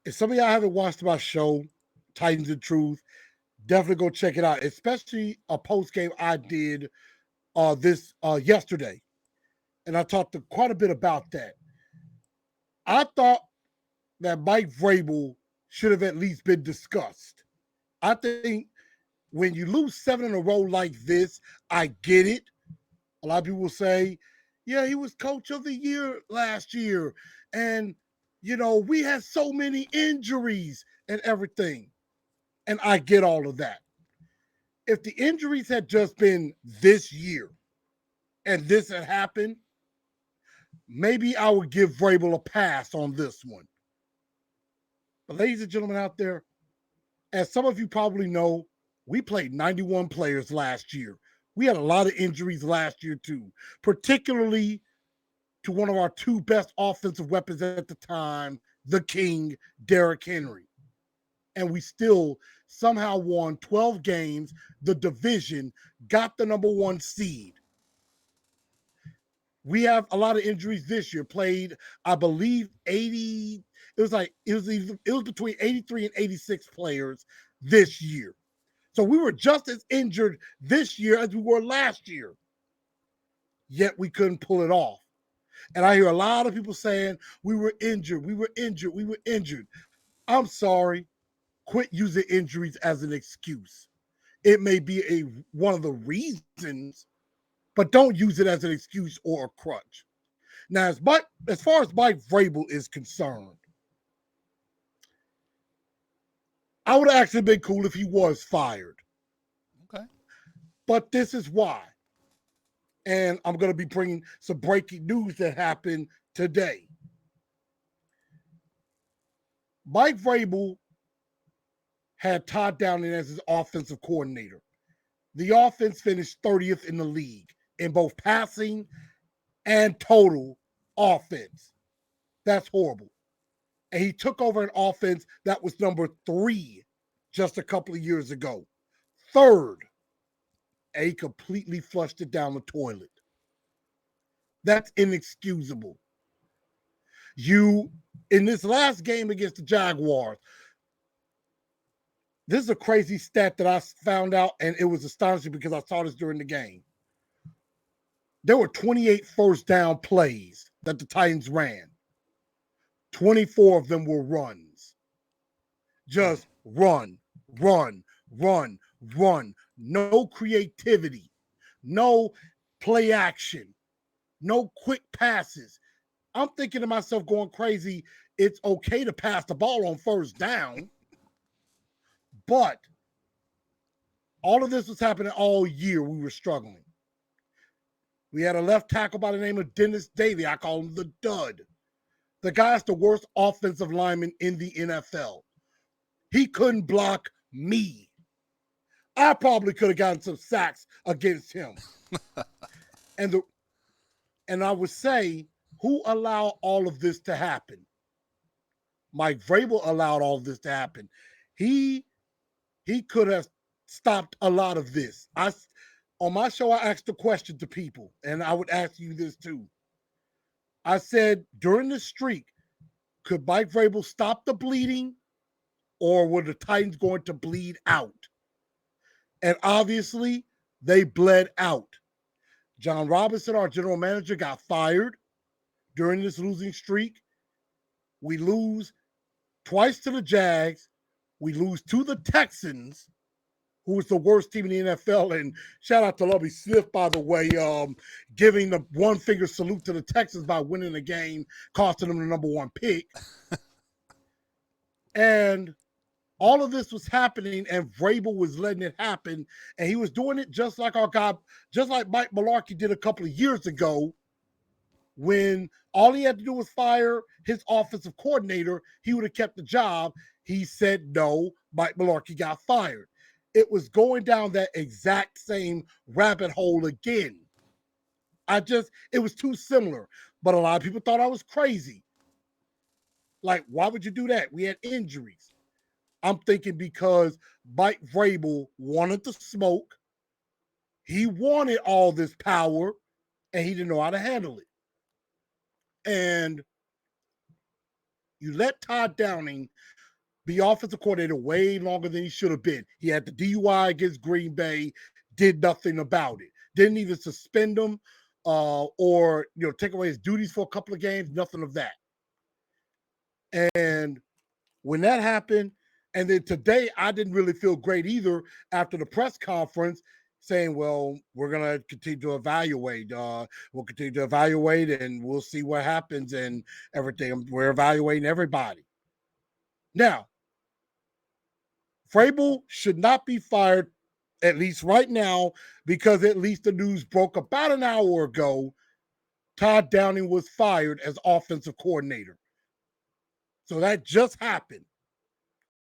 If some of y'all haven't watched my show, Titans and Truth, definitely go check it out. Especially a post game I did this yesterday, and I talked quite a bit about that. I thought that Mike Vrabel should have at least been discussed. I think when you lose 7 in a row like this, I get it. A lot of people will say, yeah, he was coach of the year last year. And, we had so many injuries and everything. And I get all of that. If the injuries had just been this year and this had happened, maybe I would give Vrabel a pass on this one. But ladies and gentlemen out there, as some of you probably know, we played 91 players last year. We had a lot of injuries last year too, particularly to one of our two best offensive weapons at the time, the King, Derrick Henry. And we still somehow won 12 games, the division, got the number 1 seed. We have a lot of injuries this year. Played, I believe, 80. It was between 83 and 86 players this year. So we were just as injured this year as we were last year. Yet we couldn't pull it off. And I hear a lot of people saying we were injured, we were injured, we were injured. I'm sorry. Quit using injuries as an excuse. It may be one of the reasons, but don't use it as an excuse or a crutch. Now, as far as Mike Vrabel is concerned, I would have actually been cool if he was fired. Okay. But this is why. And I'm going to be bringing some breaking news that happened today. Mike Vrabel had Todd Downing as his offensive coordinator. The offense finished 30th in the league in both passing and total offense. That's horrible. And he took over an offense that was number 3 just a couple of years ago. Third, and he completely flushed it down the toilet. That's inexcusable. In this last game against the Jaguars, this is a crazy stat that I found out, and it was astonishing because I saw this during the game. There were 28 first down plays that the Titans ran. 24 of them were runs. Just run, run, run, run. No creativity. No play action. No quick passes. I'm thinking to myself going crazy, it's okay to pass the ball on first down, but all of this was happening all year. We were struggling. We had a left tackle by the name of Dennis Daly. I call him the dud. The guy's the worst offensive lineman in the NFL. He couldn't block me. I probably could have gotten some sacks against him. And I would say, who allowed all of this to happen? Mike Vrabel allowed all of this to happen. He could have stopped a lot of this. On my show, I asked the question to people, and I would ask you this too. I said, during the streak, could Mike Vrabel stop the bleeding, or were the Titans going to bleed out? And obviously, they bled out. John Robinson, our general manager, got fired during this losing streak. We lose twice to the Jags. We lose to the Texans, who is the worst team in the NFL. And shout out to Lovie Smith, by the way, giving the one-finger salute to the Texans by winning the game, costing them the number 1 pick. And all of this was happening, and Vrabel was letting it happen. And he was doing it just like just like Mike Mularkey did a couple of years ago, when all he had to do was fire his offensive coordinator. He would have kept the job. He said no. Mike Mularkey got fired. It was going down that exact same rabbit hole again. It was too similar. But a lot of people thought I was crazy. Like, why would you do that? We had injuries. I'm thinking because Mike Vrabel wanted the smoke. He wanted all this power, and he didn't know how to handle it. And you let Todd Downing be offensive coordinator way longer than he should have been. He had the DUI against Green Bay, did nothing about it. Didn't even suspend him or take away his duties for a couple of games, nothing of that. And when that happened, and then today I didn't really feel great either after the press conference saying, well, we're going to continue to evaluate. We'll continue to evaluate and we'll see what happens and everything. We're evaluating everybody. Now, Vrabel should not be fired, at least right now, because at least the news broke about an hour ago. Todd Downing was fired as offensive coordinator. So that just happened.